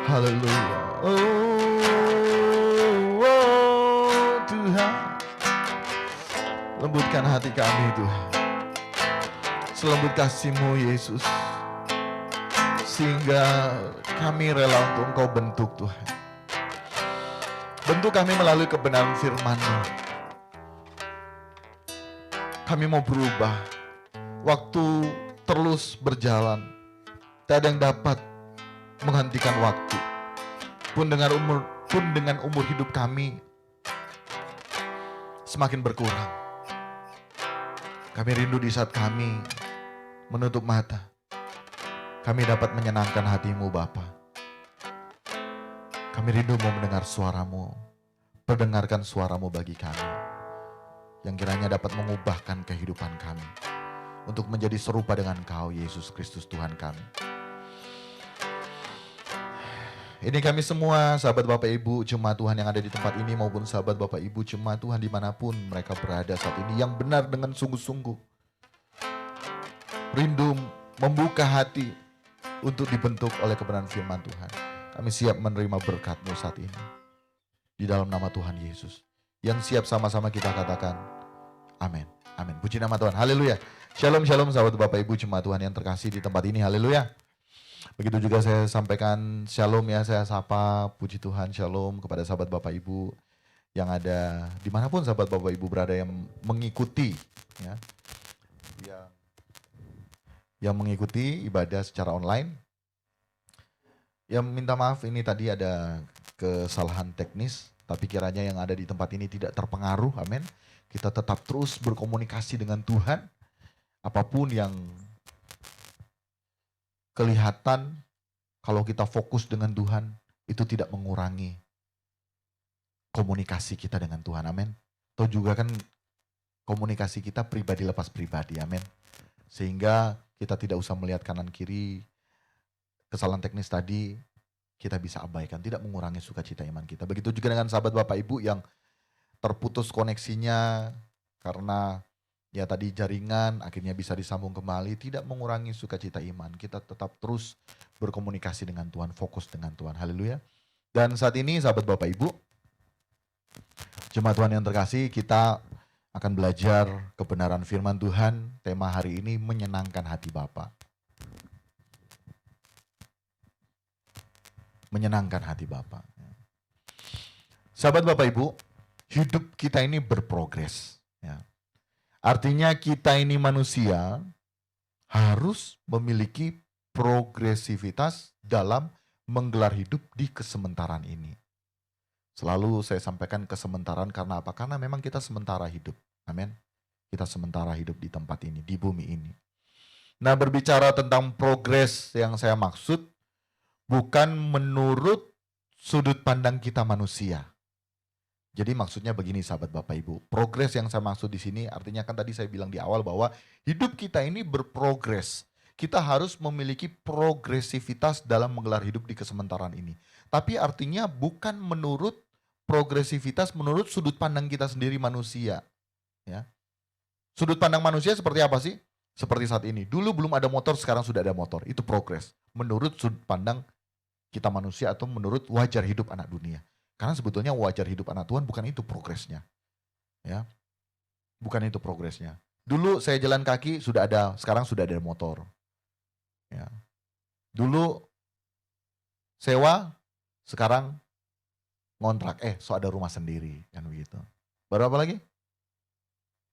Haleluya. Oh, Tuhan. Lembutkan hati kami Tuhan. Selembut kasih-Mu Yesus. Sehingga kami rela untuk Engkau bentuk Tuhan. Bentuk kami melalui kebenaran firman-Mu. Kami mau berubah. Waktu terus berjalan. Tak ada yang dapat menghentikan waktu. Pun dengan umur hidup kami semakin berkurang. Kami rindu di saat kami menutup mata. Kami dapat menyenangkan hati-Mu Bapa. Kami rindu mau mendengar suara-Mu. Perdengarkan suara-Mu bagi kami. Yang kiranya dapat mengubahkan kehidupan kami. Untuk menjadi serupa dengan Engkau Yesus Kristus Tuhan kami. Ini kami semua, sahabat Bapak Ibu, jemaat Tuhan yang ada di tempat ini maupun sahabat Bapak Ibu, jemaat Tuhan dimanapun mereka berada saat ini, yang benar dengan sungguh-sungguh rindu membuka hati untuk dibentuk oleh kebenaran firman Tuhan. Kami siap menerima berkat-Mu saat ini. Di dalam nama Tuhan Yesus. Yang siap sama-sama kita katakan, amin. Amin. Puji nama Tuhan. Haleluya. Shalom, shalom sahabat Bapak Ibu, jemaat Tuhan yang terkasih di tempat ini. Haleluya. Begitu juga saya sampaikan shalom ya, saya sapa puji Tuhan shalom kepada sahabat Bapak Ibu yang ada dimanapun sahabat Bapak Ibu berada yang mengikuti ya, yang mengikuti ibadah secara online. Yang minta maaf ini tadi ada kesalahan teknis, tapi kiranya yang ada di tempat ini tidak terpengaruh, amin. Kita tetap terus berkomunikasi dengan Tuhan, apapun yang kelihatan, kalau kita fokus dengan Tuhan, itu tidak mengurangi komunikasi kita dengan Tuhan, amin. Atau juga kan komunikasi kita pribadi lepas pribadi, amin. Sehingga kita tidak usah melihat kanan kiri, kesalahan teknis tadi kita bisa abaikan, tidak mengurangi sukacita iman kita. Begitu juga dengan sahabat Bapak Ibu yang terputus koneksinya karena ya tadi jaringan akhirnya bisa disambung kembali, tidak mengurangi sukacita iman. Kita tetap terus berkomunikasi dengan Tuhan, fokus dengan Tuhan. Haleluya. Dan saat ini sahabat Bapak Ibu, jemaat Tuhan yang terkasih, kita akan belajar kebenaran firman Tuhan. Tema hari ini menyenangkan hati Bapa. Menyenangkan hati Bapa. Sahabat Bapak Ibu, hidup kita ini berprogres. Ya. Artinya kita ini manusia harus memiliki progresivitas dalam menggelar hidup di kesementaraan ini. Selalu saya sampaikan kesementaraan karena apa? Karena memang kita sementara hidup. Amin. Kita sementara hidup di tempat ini, di bumi ini. Nah, berbicara tentang progres yang saya maksud bukan menurut sudut pandang kita manusia. Jadi maksudnya begini sahabat Bapak Ibu, progres yang saya maksud di sini artinya kan tadi saya bilang di awal bahwa hidup kita ini berprogres. Kita harus memiliki progresivitas dalam menggelar hidup di kesementaraan ini. Tapi artinya bukan menurut progresivitas menurut sudut pandang kita sendiri manusia. Ya. Sudut pandang manusia seperti apa sih? Seperti saat ini. Dulu belum ada motor, sekarang sudah ada motor. Itu progres. Menurut sudut pandang kita manusia atau menurut wajar hidup anak dunia. Karena sebetulnya wajar hidup anak Tuhan bukan itu progresnya. Ya. Bukan itu progresnya. Dulu saya jalan kaki sudah ada, sekarang sudah ada motor. Ya. Dulu sewa, sekarang ngontrak. So ada rumah sendiri, kan begitu. Baru apa lagi?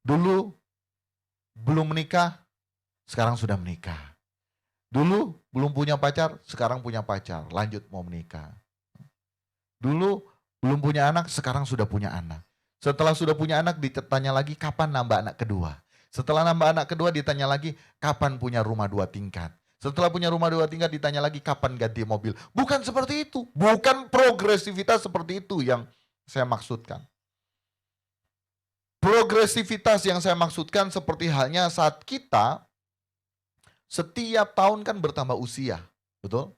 Dulu belum menikah, sekarang sudah menikah. Dulu belum punya pacar, sekarang punya pacar, lanjut mau menikah. Dulu belum punya anak, sekarang sudah punya anak. Setelah sudah punya anak, ditanya lagi kapan nambah anak kedua. Setelah nambah anak kedua, ditanya lagi kapan punya rumah 2 tingkat. Setelah punya rumah 2 tingkat, ditanya lagi kapan ganti mobil. Bukan seperti itu. Bukan progresivitas seperti itu yang saya maksudkan. Progresivitas yang saya maksudkan seperti halnya saat kita setiap tahun kan bertambah usia. Betul?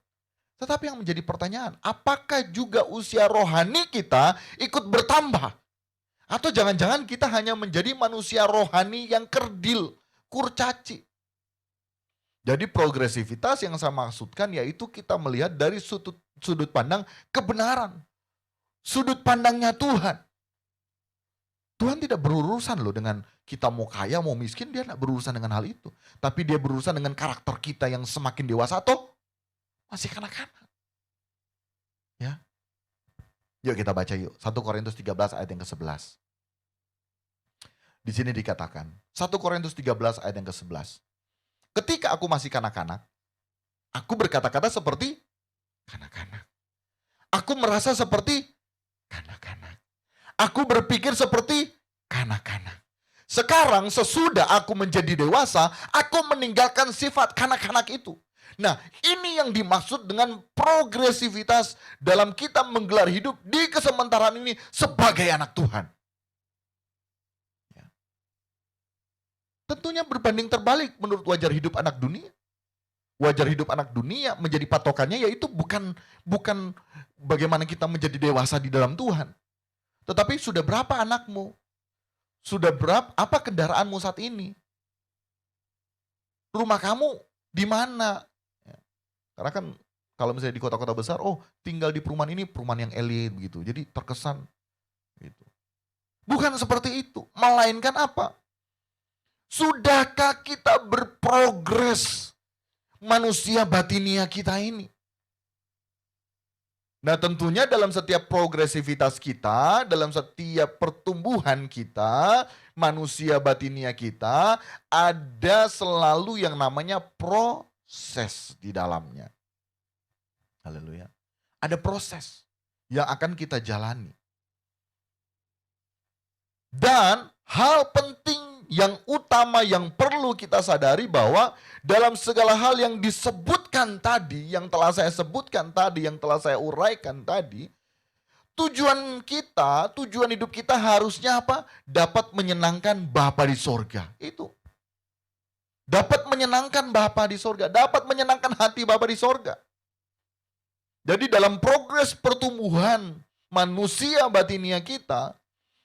Tetapi yang menjadi pertanyaan, apakah juga usia rohani kita ikut bertambah? Atau jangan-jangan kita hanya menjadi manusia rohani yang kerdil, kurcaci. Jadi progresivitas yang saya maksudkan yaitu kita melihat dari sudut sudut pandang kebenaran. Sudut pandangnya Tuhan. Tuhan tidak berurusan loh dengan kita mau kaya, mau miskin, dia tidak berurusan dengan hal itu. Tapi dia berurusan dengan karakter kita yang semakin dewasa atau masih kanak-kanak. Ya. Yuk kita baca yuk. 1 Korintus 13 ayat yang ke-11. Di sini dikatakan, 1 Korintus 13 ayat yang ke-11. Ketika aku masih kanak-kanak, aku berkata-kata seperti kanak-kanak. Aku merasa seperti kanak-kanak. Aku berpikir seperti kanak-kanak. Sekarang sesudah aku menjadi dewasa, aku meninggalkan sifat kanak-kanak itu. Nah, ini yang dimaksud dengan progresivitas dalam kita menggelar hidup di kesementaraan ini sebagai anak Tuhan. Ya. Tentunya berbanding terbalik menurut wajar hidup anak dunia. Wajar hidup anak dunia menjadi patokannya yaitu bukan bagaimana kita menjadi dewasa di dalam Tuhan. Tetapi sudah berapa anakmu? Sudah berapa, apa kendaraanmu saat ini? Rumah kamu di mana? Ya. Karena kan kalau misalnya di kota-kota besar, oh tinggal di perumahan ini perumahan yang elit begitu. Jadi terkesan gitu. Bukan seperti itu, melainkan apa? Sudahkah kita berprogres manusia batinia kita ini? Nah tentunya dalam setiap progresivitas kita, dalam setiap pertumbuhan kita, manusia batinia kita, ada selalu yang namanya proses di dalamnya. Haleluya. Ada proses yang akan kita jalani. Dan hal penting yang utama yang perlu kita sadari bahwa dalam segala hal yang disebutkan tadi, yang telah saya sebutkan tadi, yang telah saya uraikan tadi, tujuan kita, tujuan hidup kita harusnya apa? Dapat menyenangkan Bapa di sorga. Itu. Dapat menyenangkan Bapa di sorga, dapat menyenangkan hati Bapa di sorga. Jadi dalam progres pertumbuhan manusia batinia kita,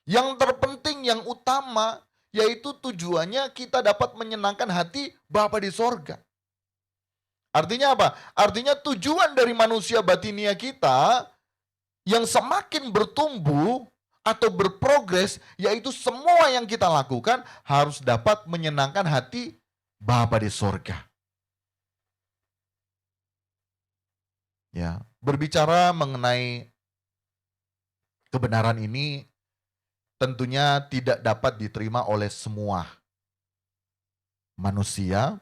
yang terpenting, yang utama, yaitu tujuannya kita dapat menyenangkan hati Bapa di sorga. Artinya apa? Artinya tujuan dari manusia batinia kita yang semakin bertumbuh atau berprogres, yaitu semua yang kita lakukan harus dapat menyenangkan hati Bapa di sorga. Ya, berbicara mengenai kebenaran ini tentunya tidak dapat diterima oleh semua manusia,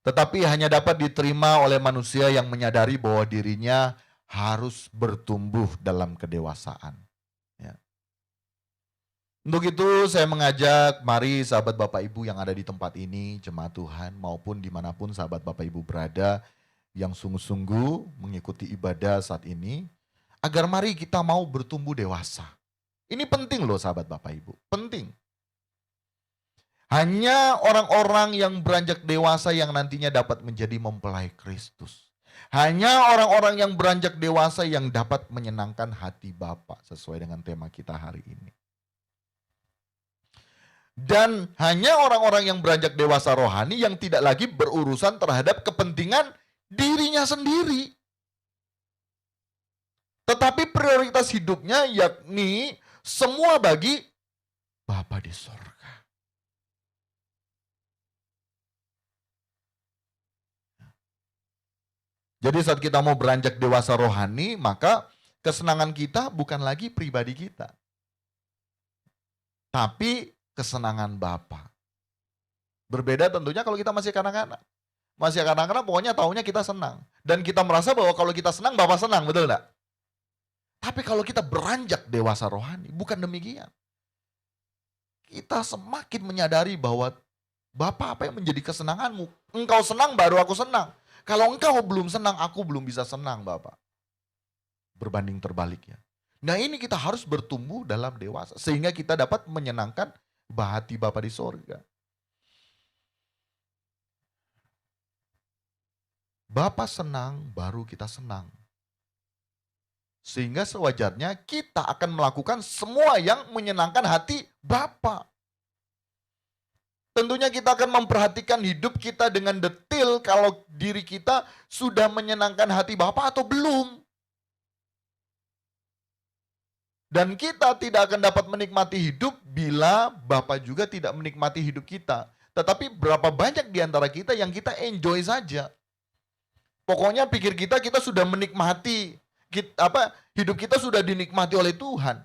tetapi hanya dapat diterima oleh manusia yang menyadari bahwa dirinya harus bertumbuh dalam kedewasaan. Ya. Untuk itu saya mengajak, mari sahabat Bapak Ibu yang ada di tempat ini, jemaat Tuhan, maupun dimanapun sahabat Bapak Ibu berada, yang sungguh-sungguh mengikuti ibadah saat ini, agar mari kita mau bertumbuh dewasa. Ini penting loh sahabat Bapak Ibu, penting. Hanya orang-orang yang beranjak dewasa yang nantinya dapat menjadi mempelai Kristus. Hanya orang-orang yang beranjak dewasa yang dapat menyenangkan hati Bapa sesuai dengan tema kita hari ini. Dan hanya orang-orang yang beranjak dewasa rohani yang tidak lagi berurusan terhadap kepentingan dirinya sendiri. Tetapi prioritas hidupnya yakni semua bagi Bapa di sorga. Jadi saat kita mau beranjak dewasa rohani, maka kesenangan kita bukan lagi pribadi kita. Tapi kesenangan Bapa. Berbeda tentunya kalau kita masih kanak-kanak. Masih kanak-kanak pokoknya taunya kita senang. Dan kita merasa bahwa kalau kita senang, Bapa senang, betul enggak? Tapi kalau kita beranjak dewasa rohani, bukan demikian. Kita semakin menyadari bahwa Bapa, apa yang menjadi kesenanganmu? Engkau senang baru aku senang. Kalau engkau belum senang, aku belum bisa senang, Bapak. Berbanding terbaliknya. Nah ini kita harus bertumbuh dalam dewasa. Sehingga kita dapat menyenangkan hati Bapa di sorga. Bapa senang, baru kita senang. Sehingga sewajarnya kita akan melakukan semua yang menyenangkan hati Bapa. Tentunya kita akan memperhatikan hidup kita dengan detail kalau diri kita sudah menyenangkan hati Bapa atau belum. Dan kita tidak akan dapat menikmati hidup bila Bapa juga tidak menikmati hidup kita. Tetapi berapa banyak di antara kita yang kita enjoy saja. Pokoknya pikir kita sudah menikmati, hidup kita sudah dinikmati oleh Tuhan.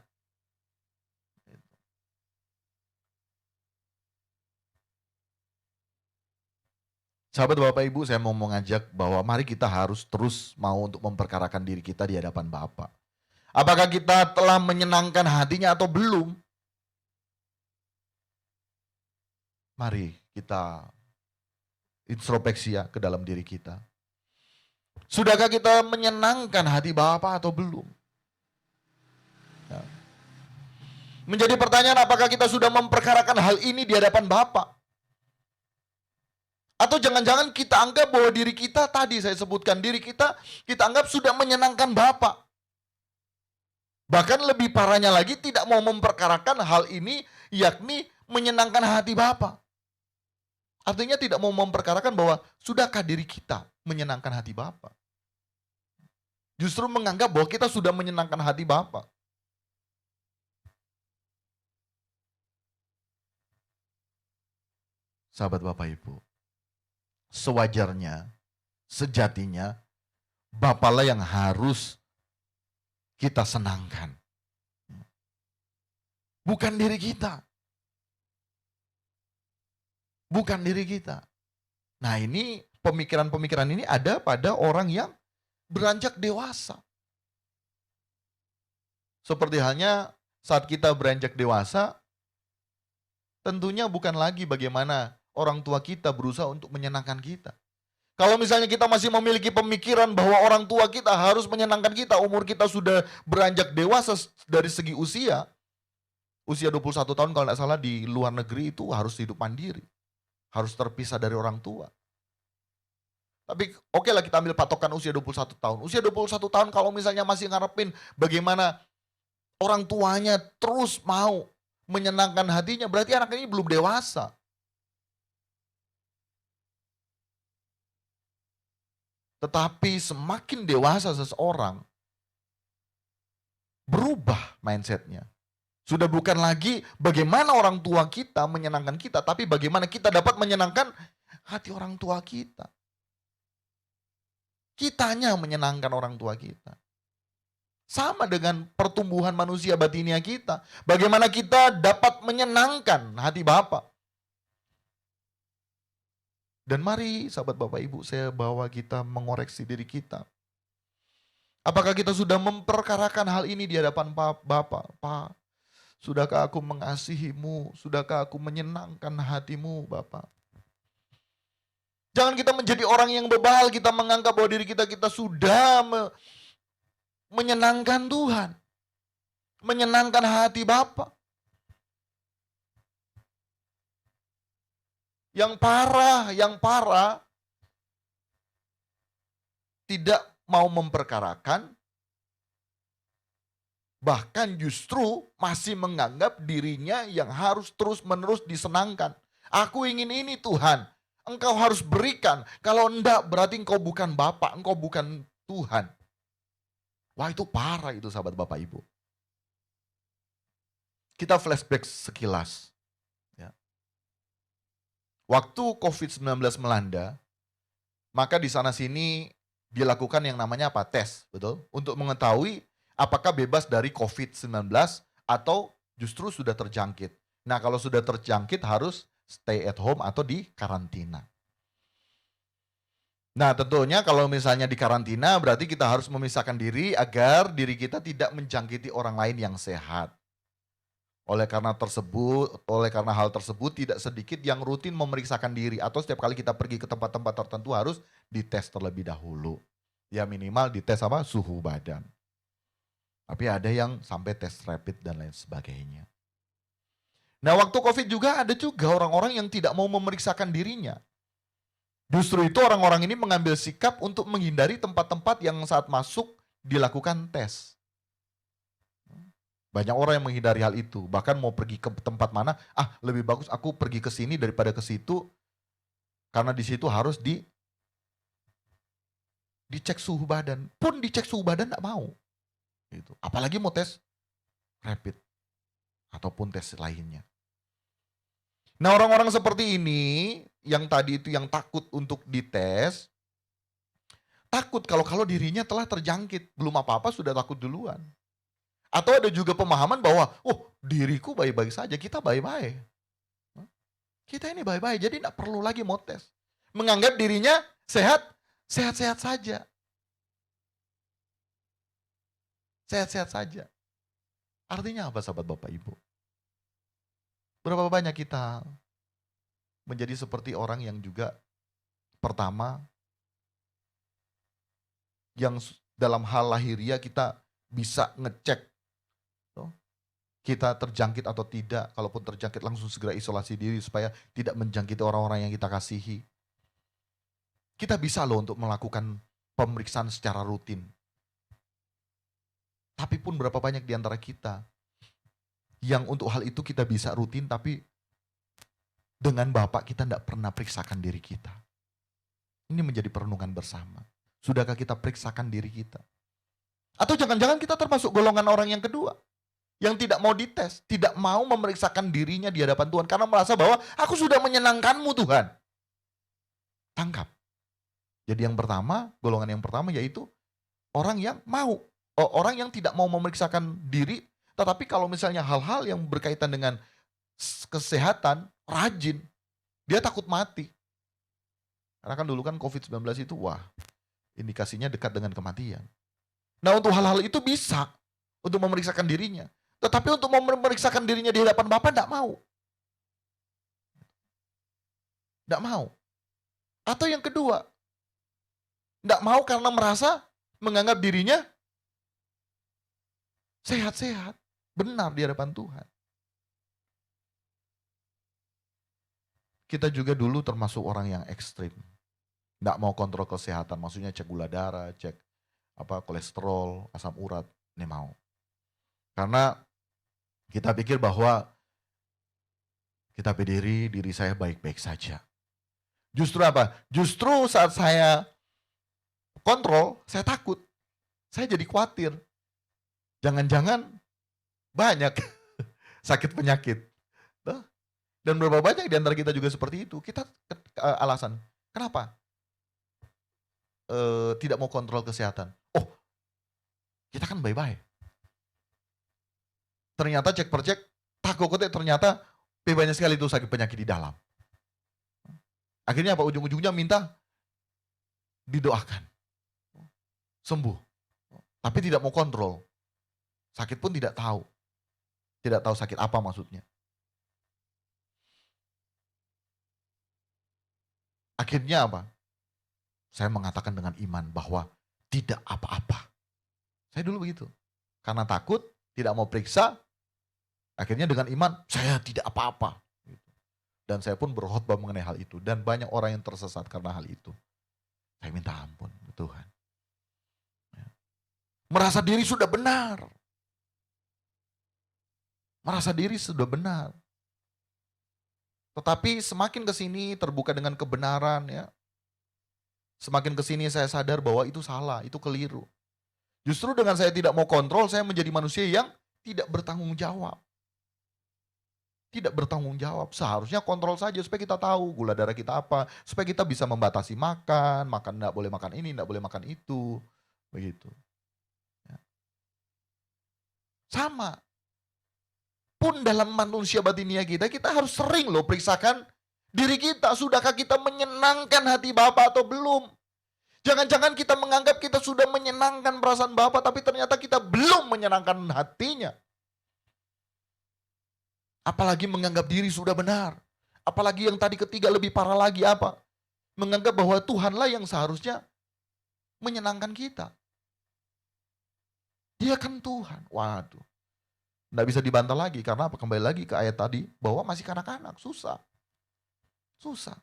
Sahabat Bapak Ibu, saya mau mengajak bahwa mari kita harus terus mau untuk memperkarakan diri kita di hadapan Bapa. Apakah kita telah menyenangkan hatinya atau belum? Mari kita introspeksi ke dalam diri kita. Sudahkah kita menyenangkan hati Bapa atau belum? Ya. Menjadi pertanyaan, apakah kita sudah memperkarakan hal ini di hadapan Bapa? Atau jangan-jangan kita anggap bahwa diri kita, tadi saya sebutkan, diri kita anggap sudah menyenangkan Bapa. Bahkan lebih parahnya lagi, tidak mau memperkarakan hal ini, yakni menyenangkan hati Bapa. Artinya tidak mau memperkarakan bahwa sudahkah diri kita menyenangkan hati Bapa. Justru menganggap bahwa kita sudah menyenangkan hati Bapa. Sahabat Bapak Ibu, sewajarnya, sejatinya, Bapalah yang harus kita senangkan. Bukan diri kita. Bukan diri kita. Nah, ini pemikiran-pemikiran ini ada pada orang yang beranjak dewasa. Seperti halnya saat kita beranjak dewasa, tentunya bukan lagi bagaimana orang tua kita berusaha untuk menyenangkan kita. Kalau misalnya kita masih memiliki pemikiran bahwa orang tua kita harus menyenangkan kita, umur kita sudah beranjak dewasa dari segi usia 21 tahun kalau tidak salah di luar negeri itu harus hidup mandiri. Harus terpisah dari orang tua. Tapi oke lah kita ambil patokan usia 21 tahun. Usia 21 tahun kalau misalnya masih ngarepin bagaimana orang tuanya terus mau menyenangkan hatinya, berarti anak ini belum dewasa. Tetapi semakin dewasa seseorang, berubah mindsetnya. Sudah bukan lagi bagaimana orang tua kita menyenangkan kita, tapi bagaimana kita dapat menyenangkan hati orang tua kita. Kitanya menyenangkan orang tua kita. Sama dengan pertumbuhan manusia batinia kita. Bagaimana kita dapat menyenangkan hati Bapa. Dan mari sahabat Bapak Ibu, saya bawa kita mengoreksi diri kita. Apakah kita sudah memperkarakan hal ini di hadapan Bapa? Pak, sudahkah aku mengasihimu? Sudahkah aku menyenangkan hatimu, Bapak? Jangan kita menjadi orang yang bebal, kita menganggap bahwa diri kita sudah menyenangkan Tuhan. Menyenangkan hati Bapa. Yang parah, tidak mau memperkarakan, bahkan justru masih menganggap dirinya yang harus terus-menerus disenangkan. Aku ingin ini Tuhan, Engkau harus berikan. Kalau enggak berarti Engkau bukan Bapa, Engkau bukan Tuhan. Wah, itu parah itu sahabat Bapak Ibu. Kita flashback sekilas. Waktu COVID-19 melanda, maka di sana sini dilakukan yang namanya apa? Tes, betul? Untuk mengetahui apakah bebas dari COVID-19 atau justru sudah terjangkit. Nah, kalau sudah terjangkit harus stay at home atau di karantina. Nah, tentunya kalau misalnya di karantina berarti kita harus memisahkan diri agar diri kita tidak menjangkiti orang lain yang sehat. Oleh karena hal tersebut tidak sedikit yang rutin memeriksakan diri atau setiap kali kita pergi ke tempat-tempat tertentu harus dites terlebih dahulu. Ya minimal dites suhu badan. Tapi ada yang sampai tes rapid dan lain sebagainya. Nah, waktu COVID juga ada juga orang-orang yang tidak mau memeriksakan dirinya. Justru itu orang-orang ini mengambil sikap untuk menghindari tempat-tempat yang saat masuk dilakukan tes. Banyak orang yang menghindari hal itu. Bahkan mau pergi ke tempat mana, lebih bagus aku pergi ke sini daripada ke situ. Karena di situ harus dicek suhu badan. Pun dicek suhu badan enggak mau. Gitu. Apalagi mau tes rapid ataupun tes lainnya. Nah, orang-orang seperti ini yang tadi itu yang takut untuk dites, takut kalau dirinya telah terjangkit, belum apa-apa sudah takut duluan. Atau ada juga pemahaman bahwa, diriku baik-baik saja, kita baik-baik. Kita ini baik-baik, jadi tidak perlu lagi mau tes. Menganggap dirinya sehat, sehat-sehat saja. Sehat-sehat saja. Artinya apa sahabat Bapak Ibu? Berapa banyak kita menjadi seperti orang yang juga pertama, yang dalam hal lahiriah kita bisa ngecek kita terjangkit atau tidak. Kalaupun terjangkit langsung segera isolasi diri supaya tidak menjangkiti orang-orang yang kita kasihi. Kita bisa loh untuk melakukan pemeriksaan secara rutin. Tapi pun berapa banyak di antara kita yang untuk hal itu kita bisa rutin, tapi dengan Bapak kita tidak pernah periksakan diri kita. Ini menjadi perenungan bersama. Sudahkah kita periksakan diri kita? Atau jangan-jangan kita termasuk golongan orang yang kedua, yang tidak mau dites, tidak mau memeriksakan dirinya di hadapan Tuhan, karena merasa bahwa aku sudah menyenangkanmu Tuhan. Tangkap. Jadi yang pertama, golongan yang pertama yaitu orang yang mau. Orang yang tidak mau memeriksakan diri, tetapi kalau misalnya hal-hal yang berkaitan dengan kesehatan, rajin, dia takut mati. Karena kan dulu kan COVID-19 itu, indikasinya dekat dengan kematian. Nah, untuk hal-hal itu bisa, untuk memeriksakan dirinya. Tetapi untuk memeriksakan dirinya di hadapan Bapa, tidak mau. Tidak mau. Atau yang kedua, tidak mau karena merasa menganggap dirinya sehat-sehat, benar di hadapan Tuhan. Kita juga dulu termasuk orang yang ekstrim. Tidak mau kontrol kesehatan, maksudnya cek gula darah, cek kolesterol, asam urat, ini mau. Karena kita pikir bahwa kita berdiri, diri saya baik-baik saja. Justru apa? Justru saat saya kontrol, saya takut. Saya jadi khawatir. Jangan-jangan banyak sakit penyakit. Dan berapa banyak di antara kita juga seperti itu. Kita alasan, kenapa? Tidak mau kontrol kesehatan. Kita kan baik-baik. Ternyata cek per cek, takutnya ternyata banyak sekali itu sakit penyakit di dalam. Akhirnya apa? Ujung-ujungnya minta didoakan. Sembuh. Tapi tidak mau kontrol. Sakit pun tidak tahu. Tidak tahu sakit apa maksudnya. Akhirnya apa? Saya mengatakan dengan iman bahwa tidak apa-apa. Saya dulu begitu. Karena takut, tidak mau periksa, akhirnya dengan iman, saya tidak apa-apa. Dan saya pun berkhotbah mengenai hal itu. Dan banyak orang yang tersesat karena hal itu. Saya minta ampun, Tuhan. Merasa diri sudah benar. Merasa diri sudah benar. Tetapi semakin ke sini terbuka dengan kebenaran, ya. Semakin ke sini saya sadar bahwa itu salah, itu keliru. Justru dengan saya tidak mau kontrol, saya menjadi manusia yang tidak bertanggung jawab. Tidak bertanggung jawab. Seharusnya kontrol saja supaya kita tahu gula darah kita apa, supaya kita bisa membatasi makan enggak boleh makan ini, enggak boleh makan itu. Begitu. Ya. Sama. Pun dalam manusia batinia kita harus sering loh periksakan diri kita. Sudahkah kita menyenangkan hati Bapa atau belum? Jangan-jangan kita menganggap kita sudah menyenangkan perasaan Bapa, tapi ternyata kita belum menyenangkan hatinya. Apalagi menganggap diri sudah benar. Apalagi yang tadi ketiga lebih parah lagi apa? Menganggap bahwa Tuhanlah yang seharusnya menyenangkan kita. Dia kan Tuhan. Waduh. Nggak bisa dibantah lagi, karena apa? Kembali lagi ke ayat tadi, bahwa masih kanak-kanak, susah. Susah.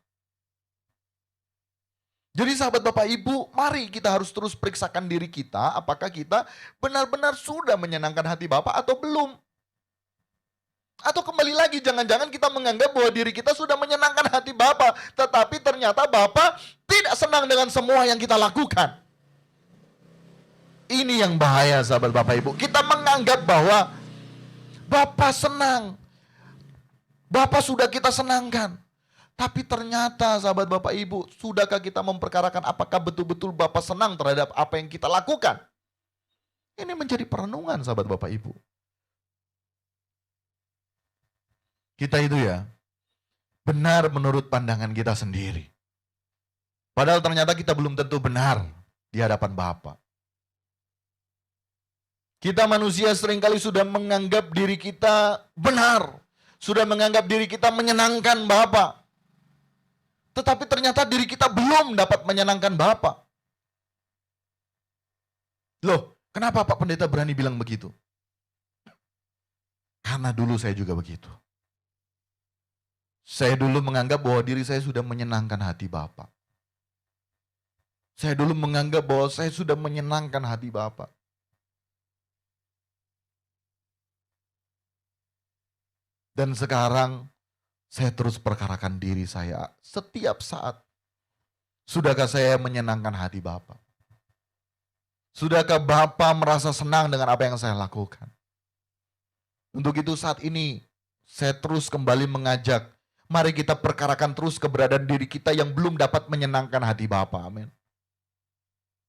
Jadi sahabat Bapak Ibu, mari kita harus terus periksakan diri kita, apakah kita benar-benar sudah menyenangkan hati Bapa atau belum. Atau kembali lagi, jangan-jangan kita menganggap bahwa diri kita sudah menyenangkan hati Bapa, tetapi ternyata Bapa tidak senang dengan semua yang kita lakukan. Ini yang bahaya sahabat Bapak Ibu. Kita menganggap bahwa Bapa senang, Bapa sudah kita senangkan. Tapi ternyata sahabat Bapak Ibu, sudahkah kita memperkarakan apakah betul-betul Bapa senang terhadap apa yang kita lakukan? Ini menjadi perenungan sahabat Bapak Ibu. Kita itu ya, benar menurut pandangan kita sendiri. Padahal ternyata kita belum tentu benar di hadapan Bapa. Kita manusia seringkali sudah menganggap diri kita benar. Sudah menganggap diri kita menyenangkan Bapa. Tetapi ternyata diri kita belum dapat menyenangkan Bapa. Loh, kenapa Pak Pendeta berani bilang begitu? Karena dulu saya juga begitu. Saya dulu menganggap bahwa diri saya sudah menyenangkan hati Bapa. Saya dulu menganggap bahwa saya sudah menyenangkan hati Bapa. Dan sekarang saya terus perkarakan diri saya setiap saat. Sudahkah saya menyenangkan hati Bapa? Sudahkah Bapa merasa senang dengan apa yang saya lakukan? Untuk itu saat ini saya terus kembali mengajak, mari kita perkarakan terus keberadaan diri kita yang belum dapat menyenangkan hati Bapa. Amin.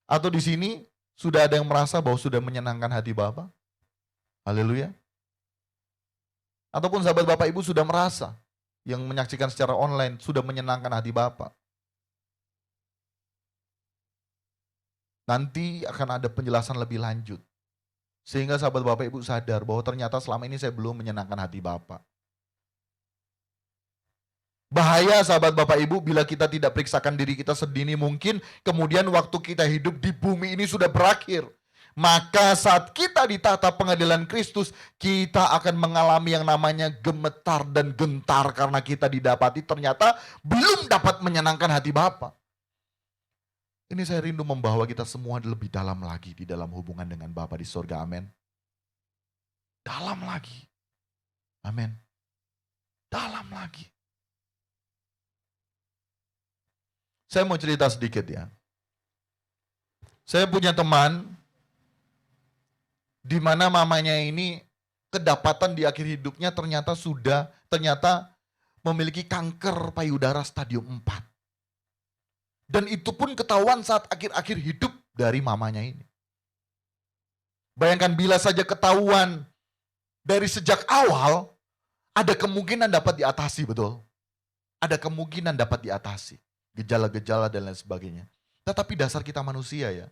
Atau di sini sudah ada yang merasa bahwa sudah menyenangkan hati Bapa? Haleluya. Ataupun sahabat Bapak Ibu sudah merasa yang menyaksikan secara online sudah menyenangkan hati Bapa. Nanti akan ada penjelasan lebih lanjut. Sehingga sahabat Bapak Ibu sadar bahwa ternyata selama ini saya belum menyenangkan hati Bapa. Bahaya sahabat Bapak Ibu bila kita tidak periksakan diri kita sedini mungkin, kemudian waktu kita hidup di bumi ini sudah berakhir. Maka saat kita ditata pengadilan Kristus, kita akan mengalami yang namanya gemetar dan gentar karena kita didapati ternyata belum dapat menyenangkan hati Bapa. Ini saya rindu membawa kita semua lebih dalam lagi di dalam hubungan dengan Bapa di surga. Amin. Dalam lagi. Amin. Dalam lagi. Saya mau cerita sedikit ya. Saya punya teman di mana mamanya ini kedapatan di akhir hidupnya ternyata memiliki kanker payudara stadium 4. Dan itu pun ketahuan saat akhir-akhir hidup dari mamanya ini. Bayangkan bila saja ketahuan dari sejak awal, ada kemungkinan dapat diatasi, betul? Ada kemungkinan dapat diatasi. Gejala-gejala dan lain sebagainya. Tetapi dasar kita manusia ya.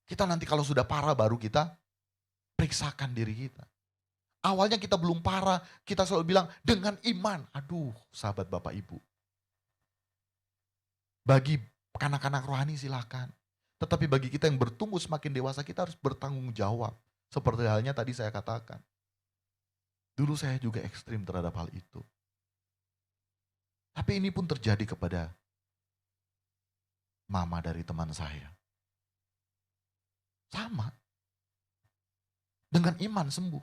Kita nanti kalau sudah parah baru kita periksakan diri kita. Awalnya kita belum parah, kita selalu bilang dengan iman. Aduh, sahabat Bapak Ibu. Bagi anak-anak rohani silakan. Tetapi bagi kita yang bertumbuh semakin dewasa, kita harus bertanggung jawab. Seperti halnya tadi saya katakan. Dulu saya juga ekstrim terhadap hal itu. Tapi ini pun terjadi kepada mama dari teman saya. Sama. Dengan iman sembuh.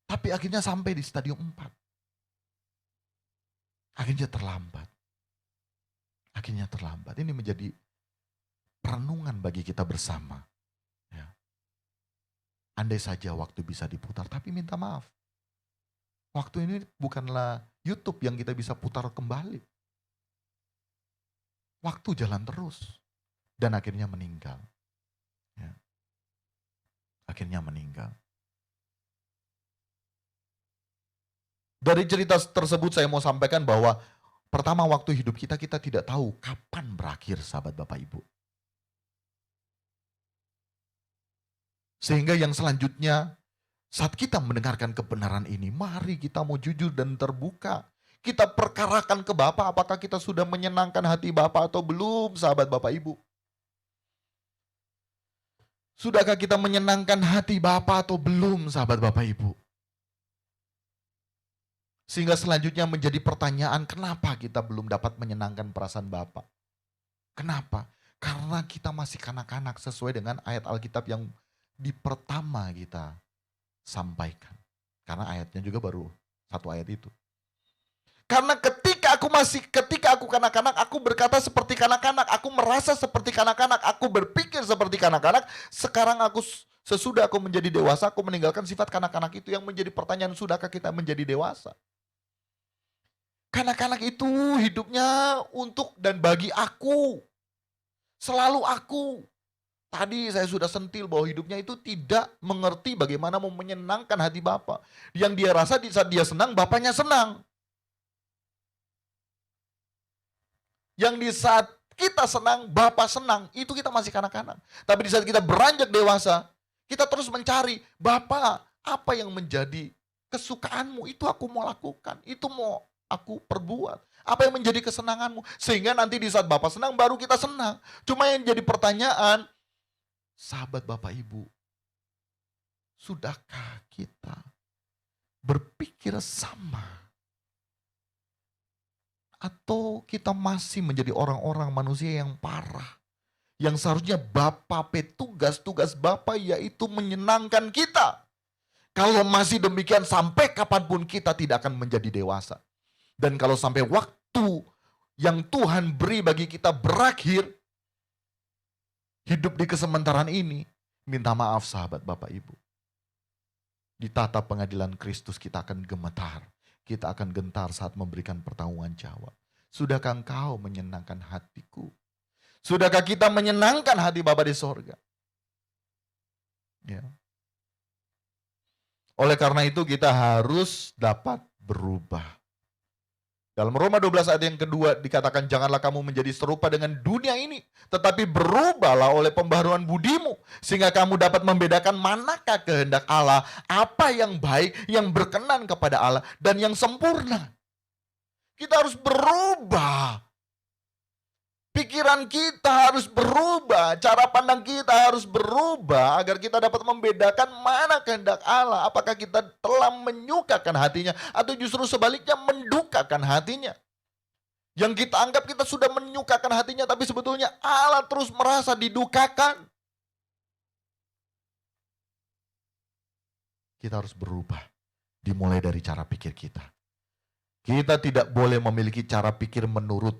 Tapi akhirnya sampai di stadium 4. Akhirnya terlambat. Ini menjadi perenungan bagi kita bersama. Ya. Andai saja waktu bisa diputar, tapi minta maaf. Waktu ini bukanlah YouTube yang kita bisa putar kembali. Waktu jalan terus. Dan akhirnya meninggal. Ya. Akhirnya meninggal. Dari cerita tersebut saya mau sampaikan bahwa pertama waktu hidup kita tidak tahu kapan berakhir sahabat Bapak Ibu. Sehingga yang selanjutnya saat kita mendengarkan kebenaran ini, mari kita mau jujur dan terbuka. Kita perkarakan ke Bapa apakah kita sudah menyenangkan hati Bapa atau belum sahabat Bapak Ibu. Sudahkah kita menyenangkan hati Bapa atau belum sahabat Bapak Ibu? Sehingga selanjutnya menjadi pertanyaan kenapa kita belum dapat menyenangkan perasaan Bapa. Kenapa? Karena kita masih kanak-kanak sesuai dengan ayat Alkitab yang di pertama kita sampaikan. Karena ayatnya juga baru satu ayat itu. Karena ketika aku kanak-kanak, aku berkata seperti kanak-kanak, aku merasa seperti kanak-kanak, aku berpikir seperti kanak-kanak. Sekarang sesudah aku menjadi dewasa, aku meninggalkan sifat kanak-kanak itu. Yang menjadi pertanyaan, sudahkah kita menjadi dewasa? Kanak-kanak itu hidupnya untuk dan bagi aku. Selalu aku. Tadi saya sudah sentil bahwa hidupnya itu tidak mengerti bagaimana mau menyenangkan hati Bapa. Yang dia rasa di saat dia senang, Bapaknya senang. Yang di saat kita senang, Bapa senang, itu kita masih kanak-kanak. Tapi di saat kita beranjak dewasa, kita terus mencari, Bapa, apa yang menjadi kesukaanmu? Itu aku mau lakukan, itu mau aku perbuat. Apa yang menjadi kesenanganmu? Sehingga nanti di saat Bapa senang, baru kita senang. Cuma yang jadi pertanyaan, sahabat Bapak Ibu, sudahkah kita berpikir sama? Atau kita masih menjadi orang-orang manusia yang parah? Yang seharusnya tugas Bapa yaitu menyenangkan kita. Kalau masih demikian sampai kapanpun kita tidak akan menjadi dewasa. Dan kalau sampai waktu yang Tuhan beri bagi kita berakhir, hidup di kesementaraan ini, minta maaf sahabat Bapak Ibu. Di tata pengadilan Kristus kita akan gemetar. Kita akan gentar saat memberikan pertanggungan jawab. Sudahkah engkau menyenangkan hatiku? Sudahkah kita menyenangkan hati Bapa di sorga? Ya. Oleh karena itu kita harus dapat berubah. Dalam Roma 12 ayat yang kedua dikatakan, janganlah kamu menjadi serupa dengan dunia ini, tetapi berubahlah oleh pembaharuan budimu, sehingga kamu dapat membedakan manakah kehendak Allah, apa yang baik, yang berkenan kepada Allah, dan yang sempurna. Kita harus berubah. Pikiran kita harus berubah, cara pandang kita harus berubah agar kita dapat membedakan mana kehendak Allah. Apakah kita telah menyukakan hatinya atau justru sebaliknya mendukakan hatinya. Yang kita anggap kita sudah menyukakan hatinya, tapi sebetulnya Allah terus merasa didukakan. Kita harus berubah, dimulai dari cara pikir kita. Kita tidak boleh memiliki cara pikir menurut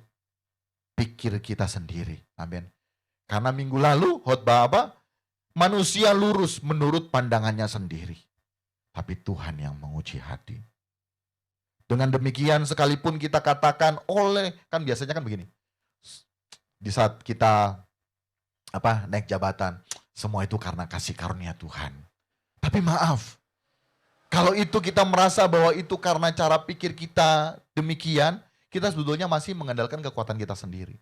pikir kita sendiri. Amin. Karena minggu lalu khotbah apa? Manusia lurus menurut pandangannya sendiri. Tapi Tuhan yang menguji hati. Dengan demikian sekalipun kita katakan kan biasanya kan begini. Di saat kita naik jabatan, semua itu karena kasih karunia Tuhan. Tapi maaf, kalau itu kita merasa bahwa itu karena cara pikir kita demikian, kita sebetulnya masih mengandalkan kekuatan kita sendiri.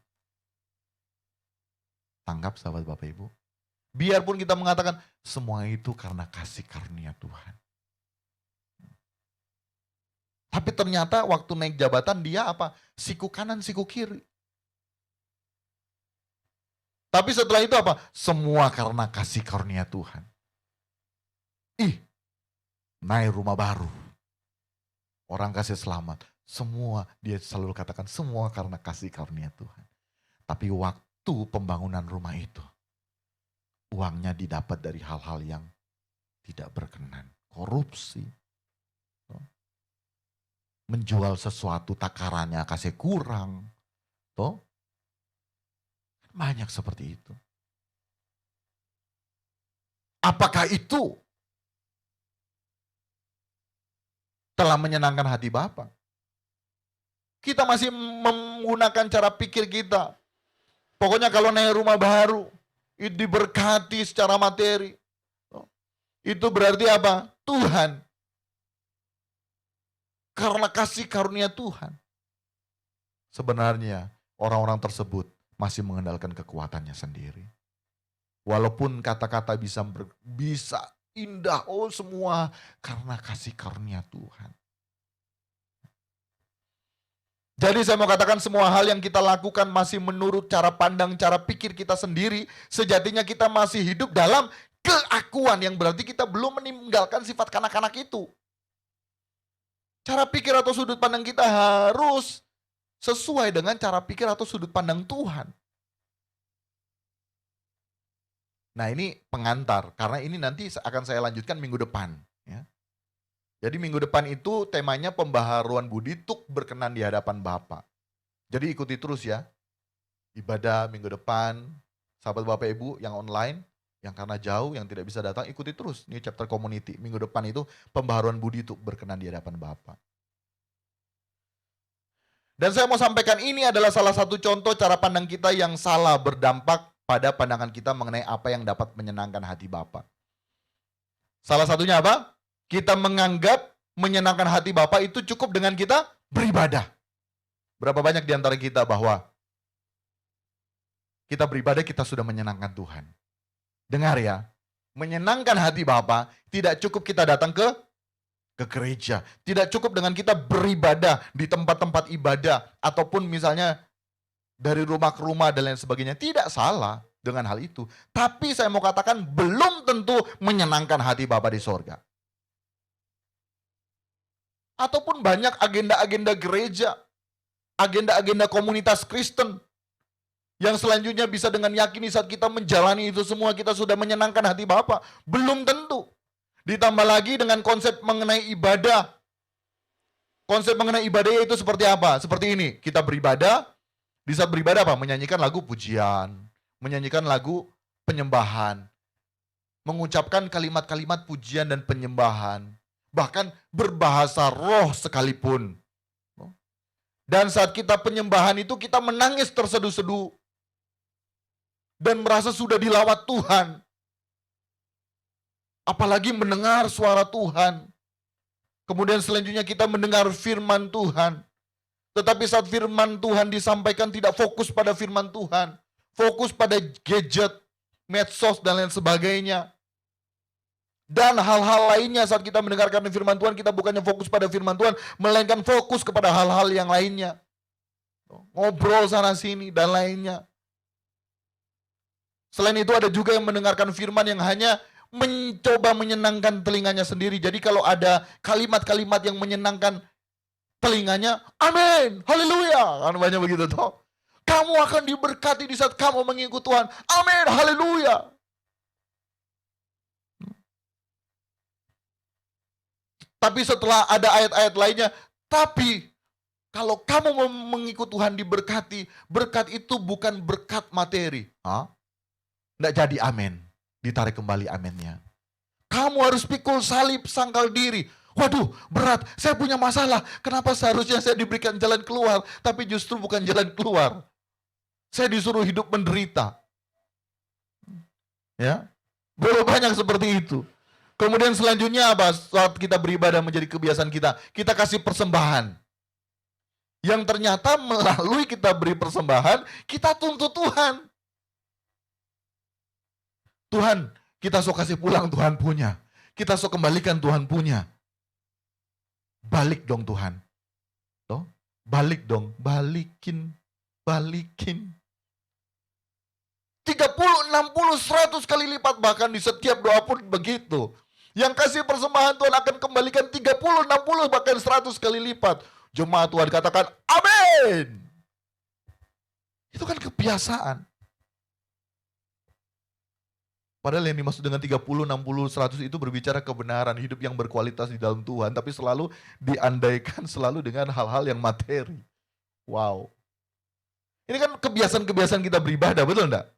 Tangkap sahabat Bapak Ibu. Biarpun kita mengatakan semua itu karena kasih karunia Tuhan. Tapi ternyata waktu naik jabatan dia siku kanan, siku kiri. Tapi setelah itu semua karena kasih karunia Tuhan. Naik rumah baru. Orang kasih selamat. Semua, dia selalu katakan semua karena kasih karunia Tuhan. Tapi waktu pembangunan rumah itu, uangnya didapat dari hal-hal yang tidak berkenan. Korupsi. Menjual sesuatu takarannya kasih kurang. Banyak seperti itu. Apakah itu telah menyenangkan hati Bapa? Kita masih menggunakan cara pikir kita. Pokoknya kalau naik rumah baru, itu diberkati secara materi. Itu berarti apa? Tuhan. Karena kasih karunia Tuhan. Sebenarnya orang-orang tersebut masih mengandalkan kekuatannya sendiri. Walaupun kata-kata bisa indah, semua karena kasih karunia Tuhan. Jadi saya mau katakan semua hal yang kita lakukan masih menurut cara pandang, cara pikir kita sendiri. Sejatinya kita masih hidup dalam keakuan yang berarti kita belum meninggalkan sifat kanak-kanak itu. Cara pikir atau sudut pandang kita harus sesuai dengan cara pikir atau sudut pandang Tuhan. Nah ini pengantar, karena ini nanti akan saya lanjutkan minggu depan. Ya. Jadi minggu depan itu temanya pembaharuan budi tuk berkenan di hadapan Bapa. Jadi ikuti terus ya. Ibadah minggu depan, sahabat Bapak Ibu yang online, yang karena jauh, yang tidak bisa datang, ikuti terus. Ini chapter community. Minggu depan itu pembaharuan budi tuk berkenan di hadapan Bapa. Dan saya mau sampaikan ini adalah salah satu contoh cara pandang kita yang salah berdampak pada pandangan kita mengenai apa yang dapat menyenangkan hati Bapa. Salah satunya apa? Kita menganggap menyenangkan hati Bapa itu cukup dengan kita beribadah. Berapa banyak di antara kita bahwa kita beribadah kita sudah menyenangkan Tuhan. Dengar ya, menyenangkan hati Bapa tidak cukup kita datang ke gereja. Tidak cukup dengan kita beribadah di tempat-tempat ibadah ataupun misalnya dari rumah ke rumah dan lain sebagainya. Tidak salah dengan hal itu. Tapi saya mau katakan belum tentu menyenangkan hati Bapa di sorga. Ataupun banyak agenda-agenda gereja, agenda-agenda komunitas Kristen yang selanjutnya bisa dengan yakini saat kita menjalani itu semua kita sudah menyenangkan hati Bapa. Belum tentu. Ditambah lagi dengan konsep mengenai ibadah. Konsep mengenai ibadah itu seperti apa? Seperti ini, kita beribadah, di saat beribadah apa? Menyanyikan lagu pujian, menyanyikan lagu penyembahan, mengucapkan kalimat-kalimat pujian dan penyembahan, bahkan berbahasa roh sekalipun. Dan saat kita penyembahan itu kita menangis terseduh-seduh dan merasa sudah dilawat Tuhan. Apalagi mendengar suara Tuhan. Kemudian selanjutnya kita mendengar firman Tuhan. Tetapi saat firman Tuhan disampaikan tidak fokus pada firman Tuhan. Fokus pada gadget, medsos, dan lain sebagainya. Dan hal-hal lainnya saat kita mendengarkan firman Tuhan, kita bukannya fokus pada firman Tuhan, melainkan fokus kepada hal-hal yang lainnya. Ngobrol sana sini dan lainnya. Selain itu ada juga yang mendengarkan firman yang hanya mencoba menyenangkan telinganya sendiri. Jadi kalau ada kalimat-kalimat yang menyenangkan telinganya, amin, haleluya. Kan banyak begitu toh. Kamu akan diberkati di saat kamu mengikut Tuhan. Amin, haleluya. Tapi setelah ada ayat-ayat lainnya, tapi kalau kamu mengikut Tuhan diberkati, berkat itu bukan berkat materi. Nggak jadi amin. Ditarik kembali amennya. Kamu harus pikul salib, sangkal diri. Waduh, berat. Saya punya masalah. Kenapa seharusnya saya diberikan jalan keluar, tapi justru bukan jalan keluar. Saya disuruh hidup menderita. Ya, berapa banyak seperti itu. Kemudian selanjutnya apa? Saat kita beribadah menjadi kebiasaan kita, kita kasih persembahan. Yang ternyata melalui kita beri persembahan, kita tuntut Tuhan. Tuhan, kita sok kasih pulang Tuhan punya. Kita sok kembalikan Tuhan punya. Balik dong Tuhan. Toh? Balik dong, balikin. 30, 60, 100 kali lipat, bahkan di setiap doa pun begitu. Yang kasih persembahan Tuhan akan kembalikan 30, 60, bahkan 100 kali lipat. Jemaat Tuhan katakan, amin. Itu kan kebiasaan. Padahal yang dimaksud dengan 30, 60, 100 itu berbicara kebenaran, hidup yang berkualitas di dalam Tuhan. Tapi selalu diandaikan selalu dengan hal-hal yang materi. Wow. Ini kan kebiasaan-kebiasaan kita beribadah, betul enggak?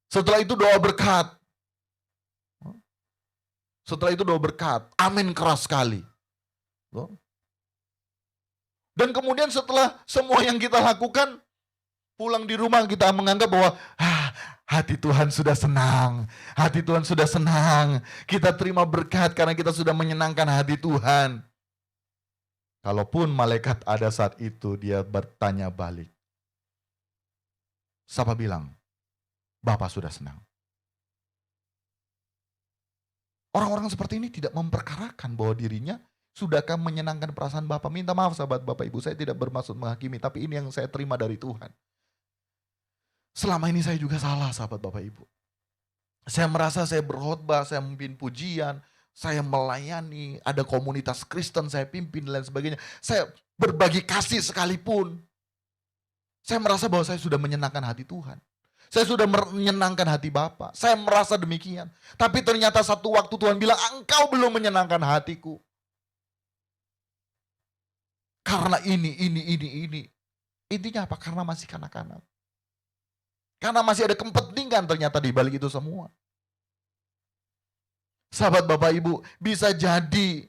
Setelah itu doa berkat. Setelah itu doa berkat. Amin keras sekali. Dan kemudian setelah semua yang kita lakukan, pulang di rumah kita menganggap bahwa hati Tuhan sudah senang. Hati Tuhan sudah senang. Kita terima berkat karena kita sudah menyenangkan hati Tuhan. Kalaupun malaikat ada saat itu, dia bertanya balik. Siapa bilang? Bapa sudah senang. Orang-orang seperti ini tidak memperkarakan bahwa dirinya sudahkah menyenangkan perasaan Bapa. Minta maaf sahabat Bapak Ibu, saya tidak bermaksud menghakimi, tapi ini yang saya terima dari Tuhan. Selama ini saya juga salah sahabat Bapak Ibu. Saya merasa saya berkhotbah, saya memimpin pujian, saya melayani, ada komunitas Kristen saya pimpin dan lain sebagainya. Saya berbagi kasih sekalipun. Saya merasa bahwa saya sudah menyenangkan hati Tuhan. Saya sudah menyenangkan hati Bapa. Saya merasa demikian. Tapi ternyata satu waktu Tuhan bilang, engkau belum menyenangkan hatiku. Karena ini. Intinya apa? Karena masih kanak-kanak. Karena masih ada kepentingan ternyata di balik itu semua. Sahabat Bapak Ibu, bisa jadi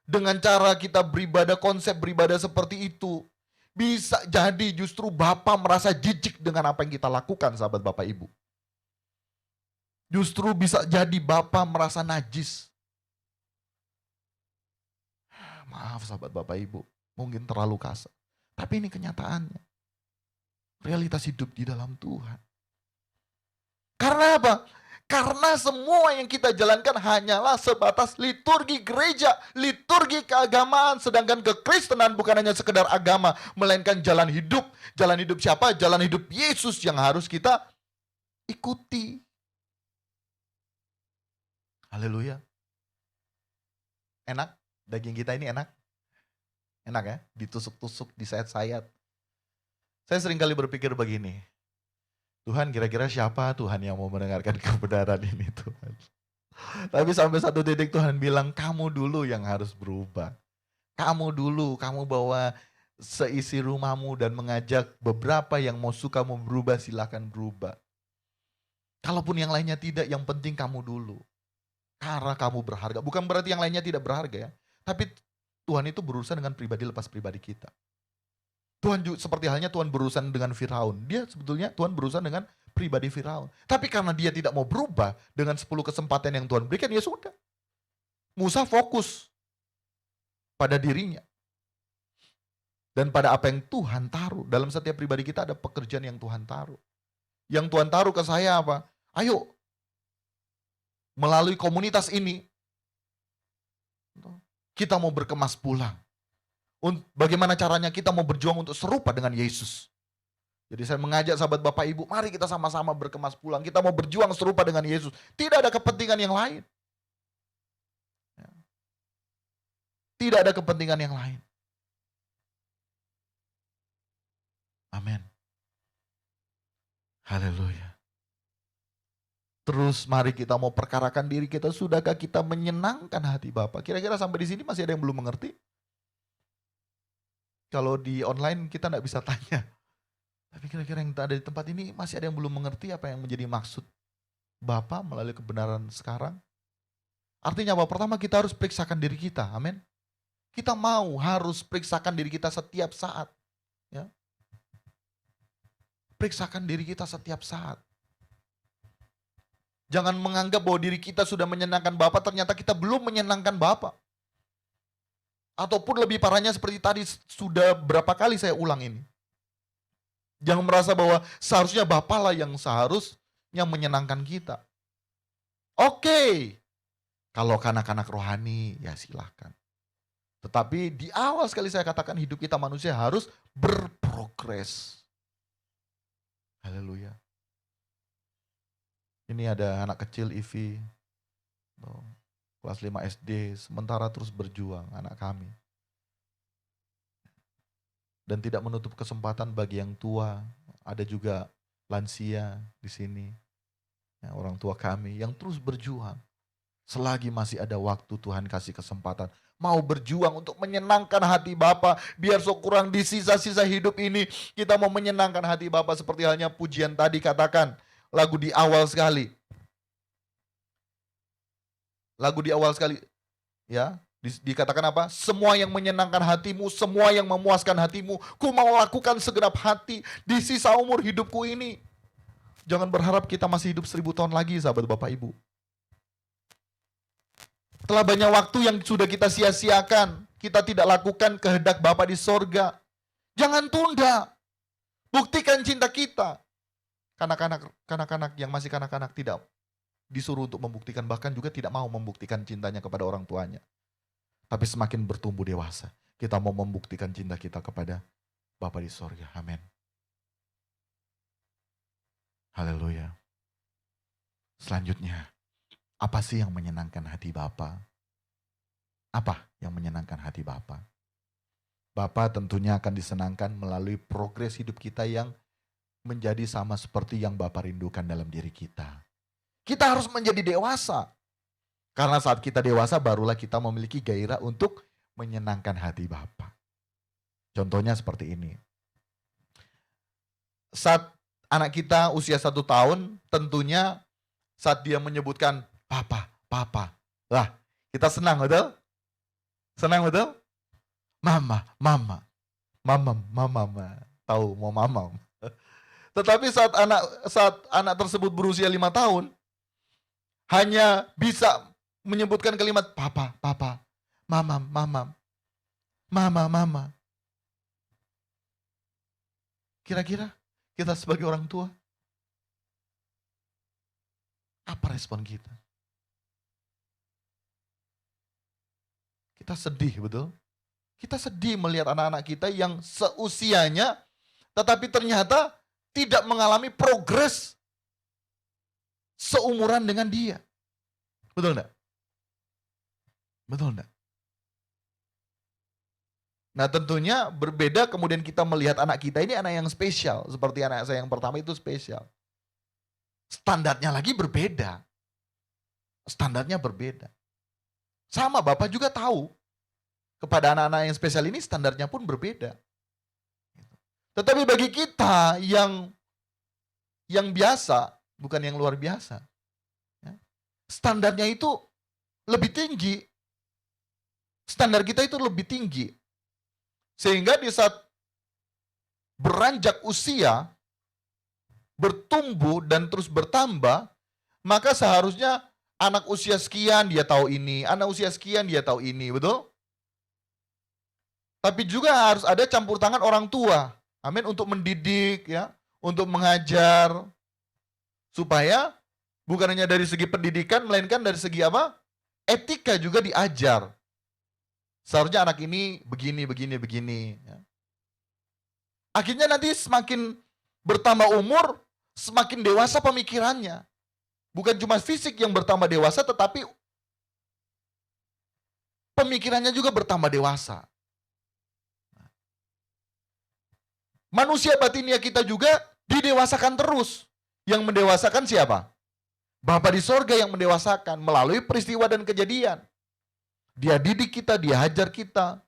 dengan cara kita beribadah, konsep beribadah seperti itu, bisa jadi justru Bapa merasa jijik dengan apa yang kita lakukan, sahabat Bapak Ibu. Justru bisa jadi Bapa merasa najis. Maaf sahabat Bapak Ibu, mungkin terlalu kasar. Tapi ini kenyataannya. Realitas hidup di dalam Tuhan. Karena apa? Karena semua yang kita jalankan hanyalah sebatas liturgi gereja, liturgi keagamaan. Sedangkan kekristenan bukan hanya sekedar agama, melainkan jalan hidup. Jalan hidup siapa? Jalan hidup Yesus yang harus kita ikuti. Haleluya. Enak? Daging kita ini enak? Enak ya? Ditusuk-tusuk, disayat-sayat. Saya sering kali berpikir begini, Tuhan kira-kira siapa Tuhan yang mau mendengarkan kebenaran ini Tuhan. Tapi sampai satu titik Tuhan bilang, kamu dulu yang harus berubah. Kamu dulu, kamu bawa seisi rumahmu dan mengajak beberapa yang mau suka mau berubah, silakan berubah. Kalaupun yang lainnya tidak, yang penting kamu dulu. Karena kamu berharga. Bukan berarti yang lainnya tidak berharga ya. Tapi Tuhan itu berurusan dengan pribadi lepas pribadi kita. Tuhan juga, seperti halnya Tuhan berurusan dengan Firaun. Dia sebetulnya Tuhan berurusan dengan pribadi Firaun. Tapi karena dia tidak mau berubah dengan 10 kesempatan yang Tuhan berikan, ya sudah. Musa fokus pada dirinya. Dan pada apa yang Tuhan taruh. Dalam setiap pribadi kita ada pekerjaan yang Tuhan taruh. Yang Tuhan taruh ke saya apa? Ayo, melalui komunitas ini, kita mau berkemas pulang. Bagaimana caranya kita mau berjuang untuk serupa dengan Yesus. Jadi saya mengajak sahabat Bapak Ibu, mari kita sama-sama berkemas pulang. Kita mau berjuang serupa dengan Yesus. Tidak ada kepentingan yang lain. Tidak ada kepentingan yang lain. Amin. Haleluya. Terus mari kita mau perkarakan diri kita. Sudahkah kita menyenangkan hati Bapa? Kira-kira sampai di sini masih ada yang belum mengerti? Kalau di online kita nggak bisa tanya. Tapi kira-kira yang ada di tempat ini masih ada yang belum mengerti apa yang menjadi maksud Bapa melalui kebenaran sekarang. Artinya apa? Pertama kita harus periksakan diri kita. Amin. Kita harus periksakan diri kita setiap saat. Ya. Periksakan diri kita setiap saat. Jangan menganggap bahwa diri kita sudah menyenangkan Bapa, ternyata kita belum menyenangkan Bapa. Ataupun lebih parahnya seperti tadi, sudah berapa kali saya ulang ini. Jangan merasa bahwa seharusnya Bapa lah yang seharusnya menyenangkan kita. Oke, kalau kanak-kanak rohani ya silahkan. Tetapi di awal sekali saya katakan hidup kita manusia harus berprogres. Haleluya. Ini ada anak kecil Ivi. Kelas 5 SD, sementara terus berjuang anak kami. Dan tidak menutup kesempatan bagi yang tua, ada juga lansia di sini. Ya, orang tua kami yang terus berjuang. Selagi masih ada waktu Tuhan kasih kesempatan. Mau berjuang untuk menyenangkan hati Bapa. Biar sekurang di sisa-sisa hidup ini kita mau menyenangkan hati Bapa. Seperti halnya pujian tadi katakan, lagu di awal sekali. Lagu di awal sekali, ya, dikatakan apa? Semua yang menyenangkan hatimu, semua yang memuaskan hatimu, ku mau lakukan segenap hati di sisa umur hidupku ini. Jangan berharap kita masih hidup 1000 tahun lagi, sahabat Bapak Ibu. Telah banyak waktu yang sudah kita sia-siakan, kita tidak lakukan kehendak Bapa di sorga. Jangan tunda, buktikan cinta kita. Kanak-kanak yang masih kanak-kanak tidak disuruh untuk membuktikan, bahkan juga tidak mau membuktikan cintanya kepada orang tuanya. Tapi semakin bertumbuh dewasa, kita mau membuktikan cinta kita kepada Bapa di sorga. Amin. Haleluya. Selanjutnya, apa sih yang menyenangkan hati Bapa? Apa yang menyenangkan hati Bapa? Bapa tentunya akan disenangkan melalui progres hidup kita yang menjadi sama seperti yang Bapa rindukan dalam diri kita. Kita harus menjadi dewasa. Karena saat kita dewasa barulah kita memiliki gairah untuk menyenangkan hati Bapa. Contohnya seperti ini. Saat anak kita usia 1 tahun, tentunya saat dia menyebutkan papa, papa. Lah, kita senang, betul? Senang, betul? Mama, mama. Mama, mama. Tahu mau mama. Tetapi saat anak tersebut berusia 5 tahun, hanya bisa menyebutkan kalimat papa, papa, mama, mama, mama, mama. Kira-kira kita sebagai orang tua, apa respon kita? Kita sedih, betul? Kita sedih melihat anak-anak kita yang seusianya, tetapi ternyata tidak mengalami progres seumuran dengan dia. Betul enggak? Betul enggak? Nah tentunya berbeda kemudian kita melihat anak kita ini anak yang spesial. Seperti anak saya yang pertama itu spesial. Standarnya lagi berbeda. Standarnya berbeda. Sama Bapak juga tahu. Kepada anak-anak yang spesial ini standarnya pun berbeda. Tetapi bagi kita yang biasa, bukan yang luar biasa. Standarnya itu lebih tinggi. Standar kita itu lebih tinggi. Sehingga di saat beranjak usia, bertumbuh dan terus bertambah, maka seharusnya anak usia sekian dia tahu ini, anak usia sekian dia tahu ini, betul? Tapi juga harus ada campur tangan orang tua, amin, untuk mendidik, ya, untuk mengajar, supaya bukan hanya dari segi pendidikan, melainkan dari segi apa? Etika juga diajar. Seharusnya anak ini begini, begini, begini. Akhirnya nanti semakin bertambah umur, semakin dewasa pemikirannya. Bukan cuma fisik yang bertambah dewasa, tetapi pemikirannya juga bertambah dewasa. Manusia batinia kita juga didewasakan terus. Yang mendewasakan siapa? Bapa di sorga yang mendewasakan melalui peristiwa dan kejadian. Dia didik kita, dia hajar kita.